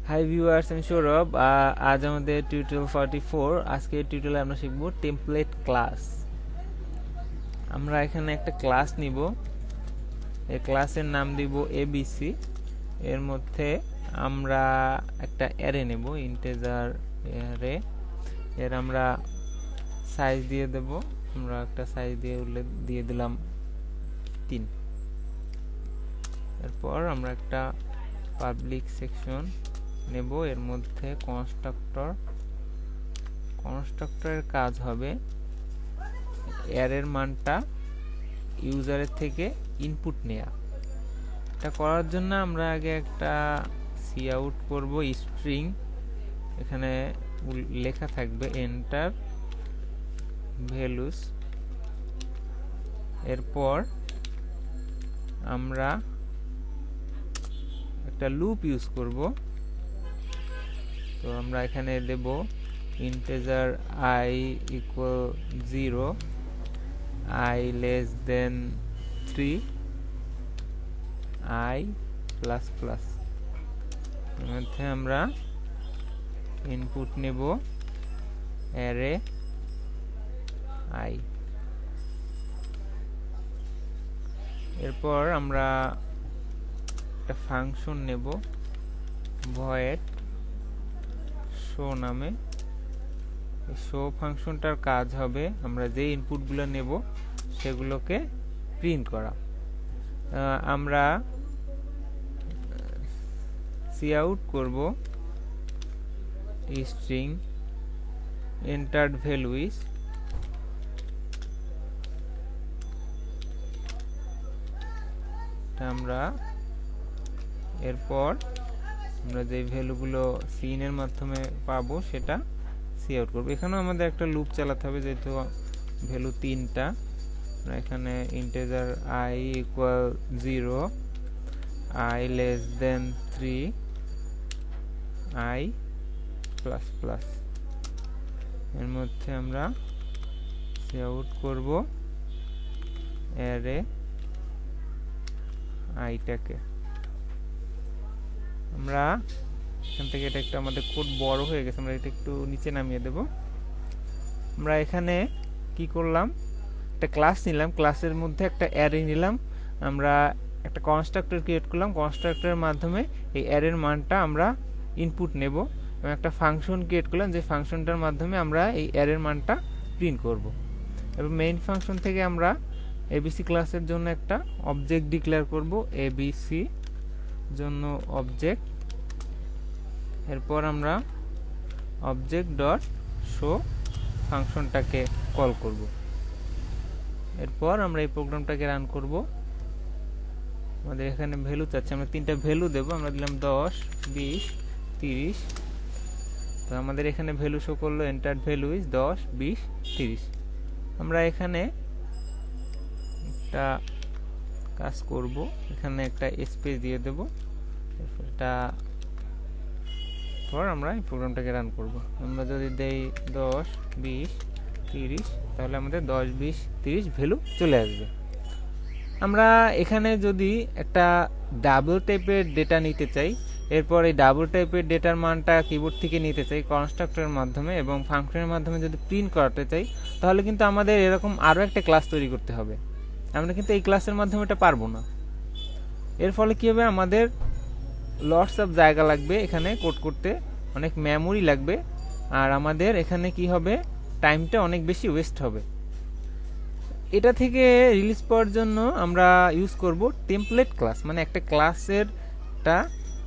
Hi viewers, আমি সৌরভ। আজ আমাদের টিউটোরিয়াল 44। আজকে টিউটোরিয়ালে আমরা শিখব টেমপ্লেট ক্লাস। আমরা এখানে একটা ক্লাস নিব। এই ক্লাসের নাম দিব এবিসি। এর মধ্যে আমরা একটা অ্যারে নেব, ইন্টিজার অ্যারে। এর আমরা সাইজ দিয়ে দেব। আমরা একটা সাইজ দিয়ে দিলাম 3। এরপর আমরা একটা পাবলিক সেকশন নেব। এর মধ্যে কনস্ট্রাক্টরের কাজ হবে অ্যারের মানটা ইউজারের থেকে ইনপুট নেয়া। এটা করার জন্য আমরা আগে একটা সি আউট করব স্ট্রিং। এখানে লেখা থাকবে এন্টার ভ্যালুস। এরপর আমরা একটা লুপ ইউজ করব। তো আমরা এখানে দেব integer I equal 0, I less than 3, I plus plus। এর মধ্যে আমরা ইনপুট নেব অ্যারে I। এরপর আমরা একটা ফাংশন নেব void show নামে। শো ফাংশনটার কাজ হবে আমরা যে ইনপুটগুলো নেব সেগুলোকে প্রিন্ট করা। আমরা সি আউট করব স্ট্রিং entered value is। আমরা এরপর আমরা যে ভ্যালুগুলো সিন এর মাধ্যমে পাবো সেটা সি আউট করব। এখানেও আমাদের একটা লুপ চালাতে হবে, যেহেতু ভ্যালু 3টা। আমরা এখানে integer I equal 0, I less than 3, I plus plus। এর মধ্যে আমরা সি আউট করব অ্যারে আইটাকে। আমরা এখান থেকে এটা একটু আমাদের কোড বড় হয়ে গেছে, আমরা এটা একটু নিচে নামিয়ে দেব। আমরা এখানে কি করলাম, একটা ক্লাস নিলাম, ক্লাসের মধ্যে একটা অ্যারে নিলাম। আমরা একটা কনস্ট্রাক্টর ক্রিয়েট করলাম, কনস্ট্রাক্টরের মাধ্যমে এই অ্যারের মানটা আমরা ইনপুট নেব এবং একটা ফাংশন ক্রিয়েট করলাম, যে ফাংশনটার মাধ্যমে আমরা এই অ্যারের মানটা প্রিন্ট করব। এবং মেইন ফাংশন থেকে আমরা এবিসি ক্লাসের জন্য একটা অবজেক্ট ডিক্লেয়ার করব, এবিসি জন্য অবজেক্ট। এরপর আমরা অবজেক্ট ডট শো ফাংশনটাকে কল করব। এরপর আমরা এই প্রোগ্রামটাকে রান করব। আমাদের এখানে ভ্যালু চাচ্ছে, আমরা 3টা ভ্যালু দেব। আমরা দিলাম 10, 20, 30। তো আমাদের এখানে ভ্যালু শো করলো এন্টার্ড ভ্যালু ইজ 10, 20, 30। আমরা এখানে একটা কাজ করব, এখানে একটা স্পেস দিয়ে দেব। এটা পর আমরা এই প্রোগ্রামটাকে রান করব। আমরা যদি দেই 10, 20, 30, তাহলে আমাদের 10, 20, 30 ভ্যালু চলে আসবে। আমরা এখানে যদি একটা ডাবল টাইপের ডেটা নিতে চাই, এরপর এই ডাবল টাইপের ডেটার মানটা কিবোর্ড থেকে নিতে চাই কনস্ট্রাক্টরের মাধ্যমে এবং ফাংশনের মাধ্যমে যদি প্রিন্ট করাতে চাই, তাহলে কিন্তু আমাদের এরকম আরও একটা ক্লাস তৈরি করতে হবে। আমরা কিন্তু এই ক্লাসের মাধ্যমে এটা পারবো না। এর ফলে কি হবে, আমাদের লটস অফ জায়গা লাগবে, এখানে কোড করতে অনেক মেমোরি লাগবে, আর আমাদের এখানে কি হবে, টাইমটা অনেক বেশি ওয়েস্ট হবে। এটা থেকে রিলিজ পাওয়ার জন্য আমরা ইউজ করব টেমপ্লেট ক্লাস। মানে একটা ক্লাসের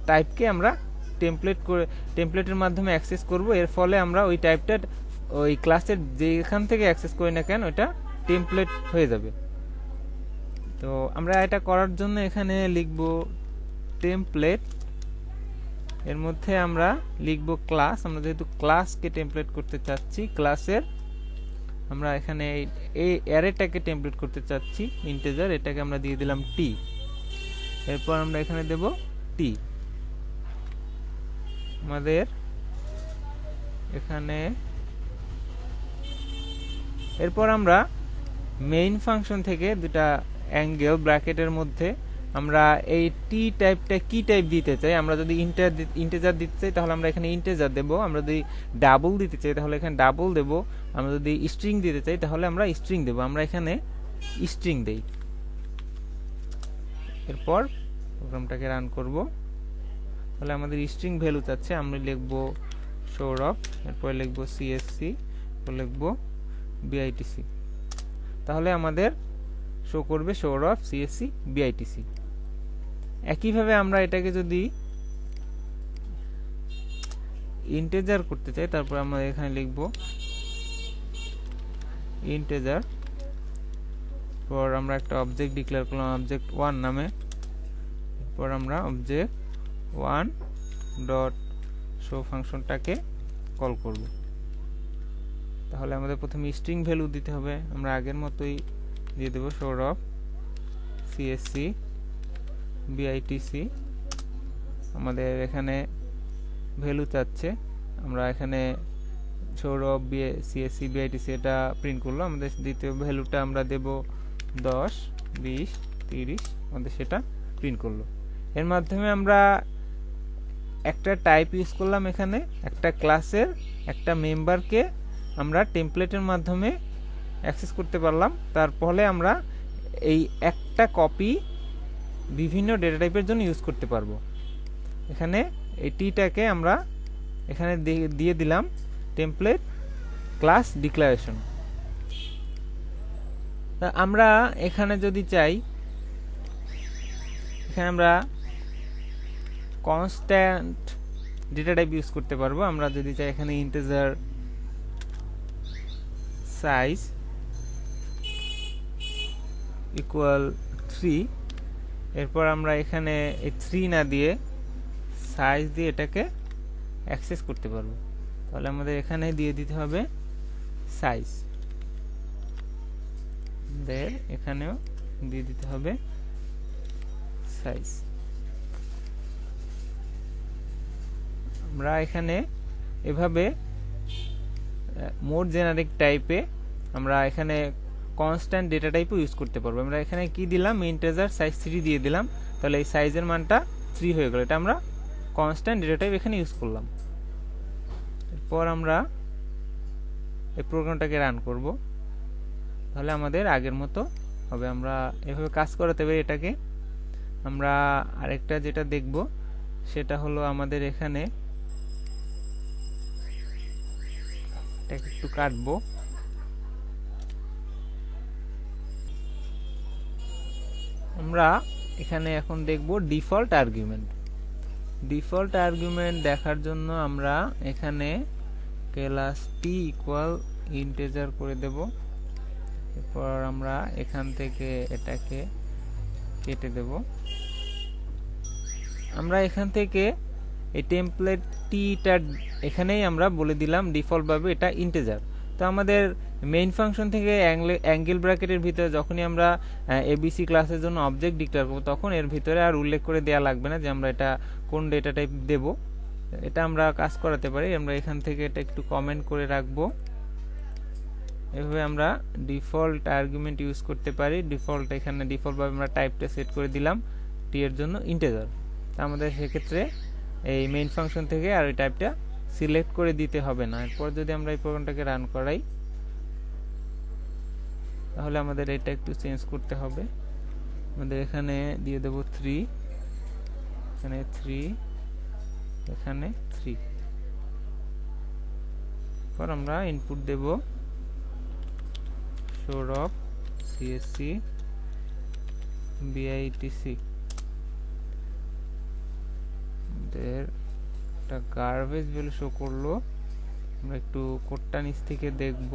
টাইপকে আমরা টেমপ্লেটের মাধ্যমে অ্যাক্সেস করব। এর ফলে আমরা ওই টাইপটা ওই ক্লাসের যেখান থেকে অ্যাক্সেস করি না কেন ওটা টেমপ্লেট হয়ে যাবে। তো আমরা এটা করার জন্য এখানে লিখব টেমপ্লেট। এর মধ্যে আমরা লিখব ক্লাস। আমরা যেহেতু ক্লাসকে টেমপ্লেট করতে চাচ্ছি, ক্লাসের আমরা এখানে এই অ্যারেটাকে টেমপ্লেট করতে চাচ্ছি ইন্টিজার, এটাকে আমরা দিয়ে দিলাম টি। এরপর আমরা এখানে দেব টি। আমাদের এখানে এরপর আমরা মেইন ফাংশন থেকে দুটা অ্যাঙ্গেল ব্র্যাকেটের মধ্যে আমরা এই টি টাইপটা কি টাইপ দিতে চাই, আমরা যদি ইন্টিজার দিতে চাই তাহলে আমরা এখানে ইন্টিজার দেব, আমরা যদি ডাবল দিতে চাই তাহলে এখানে ডাবল দেব, আমরা যদি স্ট্রিং দিতে চাই তাহলে আমরা স্ট্রিং দেব। আমরা এখানে স্ট্রিং দেই। এরপর প্রোগ্রামটাকে রান করব। তাহলে আমাদের স্ট্রিং ভ্যালু চাচ্ছে, আমরা লিখব সৌরভ, এরপর লিখব সিএসসি, এরপর লিখব বিআইটিসি। তাহলে আমাদের শো করবে সৌরভ সিএসসি বিআইটিসি। একইভাবে আমরা এটাকে যদি ইন্টিজার করতে চাই তারপর আমরা এখানে লিখব ইন্টিজার, পর আমরা একটা অবজেক্ট ডিক্লেয়ার করলাম অবজেক্ট 1 নামে, এরপর আমরা অবজেক্ট 1 ডট শো ফাংশনটাকে কল করব। তাহলে আমাদের প্রথমে স্ট্রিং ভ্যালু দিতে হবে, আমরা আগের মতোই দিয়ে দেব সৌরভ সিএসসি বিআইটিসি। আমাদের এখানে ভ্যালু চাচ্ছে, আমরা এখানে সৌরভ সিএসসি বিআইটিসি এটা প্রিন্ট করলো। আমাদের দ্বিতীয় ভ্যালুটা আমরা দেব 10 20 30, আমাদের সেটা প্রিন্ট করলো। এর মাধ্যমে আমরা একটা টাইপ ইউজ করলাম, এখানে একটা ক্লাসের একটা মেম্বারকে আমরা টেমপ্লেটের মাধ্যমে অ্যাক্সেস করতে পারলাম। তার ফলে আমরা এই একটা কপি বিভিন্ন ডেটা টাইপের জন্য ইউজ করতে পারবো। এখানে এই টিটাকে আমরা এখানে দিয়ে দিলাম টেমপ্লেট ক্লাস ডিক্লারেশন। আমরা এখানে যদি চাই, এখানে আমরা কনস্ট্যান্ট ডেটা টাইপ ইউজ করতে পারবো। আমরা যদি চাই এখানে ইন্টিজার সাইজ ইকুয়াল 3, এরপর আমরা এখানে এই 3 না দিয়ে সাইজ দিয়ে এটাকে অ্যাক্সেস করতে পারবো। তাহলে আমাদের এখানে দিয়ে দিতে হবে সাইজ, এখানেও দিয়ে দিতে হবে সাইজ। আমরা এখানে এভাবে মোর জেনারিক টাইপে আমরা এখানে কনস্ট্যান্ট ডেটা টাইপও ইউজ করতে পারবো। আমরা এখানে কি দিলাম, ইন্টিজার সাইজ 3 দিয়ে দিলাম, তাহলে এই সাইজের মানটা 3 হয়ে গেল। এটা আমরা কনস্ট্যান্ট ডেটা টাইপ এখানে ইউজ করলাম। এরপর আমরা এই প্রোগ্রামটাকে রান করব, তাহলে আমাদের আগের মতো হবে। আমরা এভাবে কাজ করাতে পারি এটাকে। আমরা আরেকটা যেটা দেখব সেটা হলো আমাদের এখানে একটু কাটবো। আমরা এখানে এখন দেখব ডিফল্ট আর্গুমেন্ট। ডিফল্ট আর্গুমেন্ট দেখার জন্য আমরা এখানে ক্লাস টি ইকুয়াল ইন্টিজার করে দেব। এরপর আমরা এখান থেকে এটাকে কেটে দেব। আমরা এখান থেকে এই টেমপ্লেট টিটা এখানেই আমরা বলে দিলাম ডিফল্ট ভাবে এটা ইন্টিজার। তো আমাদের মেইন ফাংশন থেকে অ্যাঙ্গেল ব্র্যাকেটের ভিতরে যখনই আমরা এবিসি ক্লাসের জন্য অবজেক্ট ডিক্লেয়ার করব তখন এর ভিতরে আর উল্লেখ করে দেওয়া লাগবে না যে আমরা এটা কোন ডেটা টাইপ দেব। এটা আমরা কাজ করাতে পারি। আমরা এখান থেকে এটা একটু কমেন্ট করে রাখবো। এভাবে আমরা ডিফল্ট আর্গুমেন্ট ইউজ করতে পারি। ডিফল্ট এখানে ডিফল্ট ভাবে আমরা টাইপটা সেট করে দিলাম টি এর জন্য ইন্টিজার। তা আমাদের সেক্ষেত্রে এই মেইন ফাংশন থেকে আর এই টাইপটা সিলেক্ট করে দিতে হবে না। এরপর যদি আমরা এই প্রোগ্রামটাকে রান করাই তাহলে আমাদের এটা একটু চেঞ্জ করতে হবে। আমাদের এখানে দিয়ে দেব 3, এখানে 3, এখানে 3। পর আমরা ইনপুট দেব সৌরভ সিএসসি বিআইটিসি। একটা গার্বেজ ভ্যালু শো করলো। আমরা একটু কোডটা নিচ থেকে দেখব।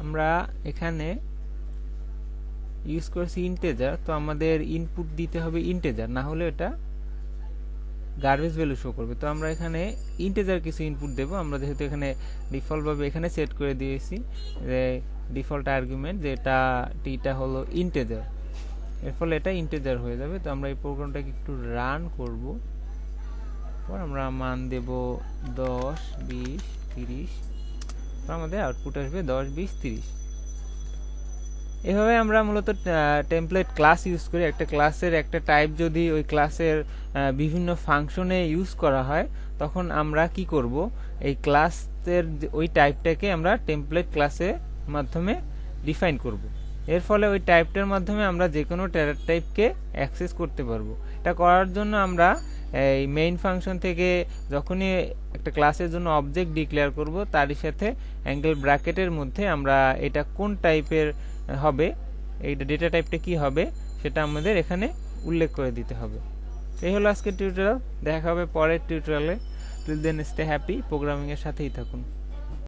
আমরা এখানে ইউজ করছি ইন্টিজার, তো আমাদের ইনপুট দিতে হবে ইন্টিজার, না হলে এটা গার্বেজ ভ্যালু শো করবে। তো আমরা এখানে ইন্টিজার কিছু ইনপুট দেব। আমরা যেহেতু এখানে ডিফল্ট ভাবে এখানে সেট করে দিয়েছি যে ডিফল্ট আর্গুমেন্ট যেটা টিটা হলো ইন্টিজার, এর ফলে এটা ইন্টিজার হয়ে যাবে। তো আমরা এই প্রোগ্রামটাকে একটু রান করব। পর আমরা মান দেব 10 20 30। তো আমাদের আউটপুট আসবে 10 20 30। এভাবে আমরা মূলত টেমপ্লেট ক্লাস ইউজ করি। একটা ক্লাসের একটা টাইপ যদি ওই ক্লাসের বিভিন্ন ফাংশনে ইউজ করা হয়, তখন আমরা কি করব, এই ক্লাসের ওই টাইপটাকে আমরা টেমপ্লেট ক্লাসের মাধ্যমে ডিফাইন করব। এর ফলে ওই টাইপটার মাধ্যমে আমরা যে কোনো ডেটা টাইপকে অ্যাক্সেস করতে পারবো। এটা করার জন্য আমরা এই মেইন ফাংশন থেকে যখনই একটা ক্লাসের জন্য অবজেক্ট ডিক্লেয়ার করব, তারই সাথে অ্যাঙ্গেল ব্র্যাকেটের মধ্যে আমরা এটা কোন টাইপের হবে, এই ডেটা টাইপটা কি হবে, সেটা আমাদের এখানে উল্লেখ করে দিতে হবে। এই হলো আজকের টিউটোরিয়াল। দেখা হবে পরের টিউটোরিয়ালে। Till then stay happy, programming এর সাথেই থাকুন।